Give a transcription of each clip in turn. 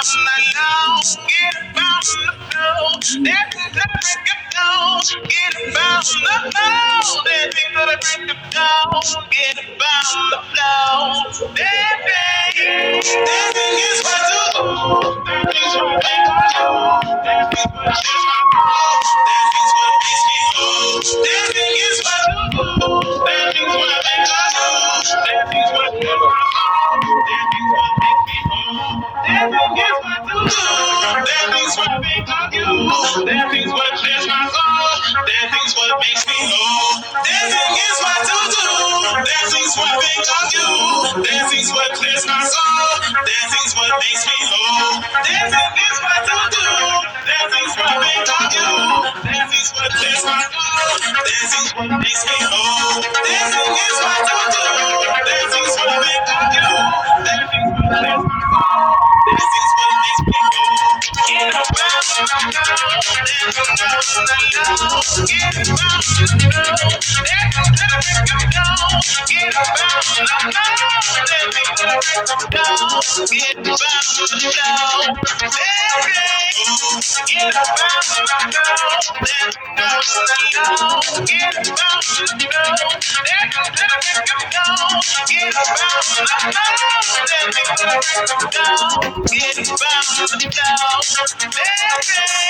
get about the flow. That things that break it down, get about the flow. That things that break it down, get about the flow. That thing is what to do. That thing's what make on you. That thing's what shifts my soul. That thing's what makes me whole. That thing is what to do. That thing's what make on you. That thing's what shifts my soul. That thing's what makes me whole. That thing is what to do. That thing's what make on you. That thing's what shifts my soul. That thing's what makes me whole. That thing is what to do. That thing's what make on you. That thing's what clears my soul. That thing's what makes me whole. That thing is what to do. That thing's what make on you. That thing's what clears my soul. That thing's what makes me whole. That thing is what to do. That thing's what make on you. That thing's what clears my soul. That thing's what makes me whole. Get around the flow. Get around the flow. Get around the flow. That thing's what make you know. Get around the flow. That thing's what make you know. Get around the flow. Get around the flow. Get around the flow. Get around the flow. That thing's what make you know. Get around the flow. That thing's what make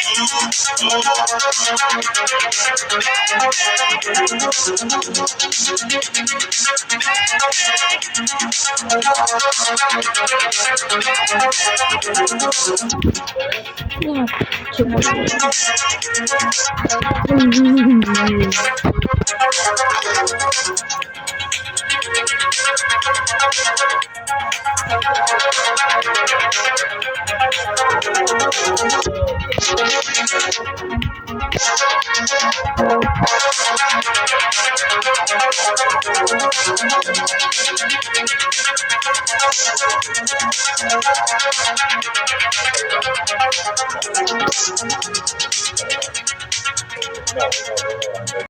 you know. Get around the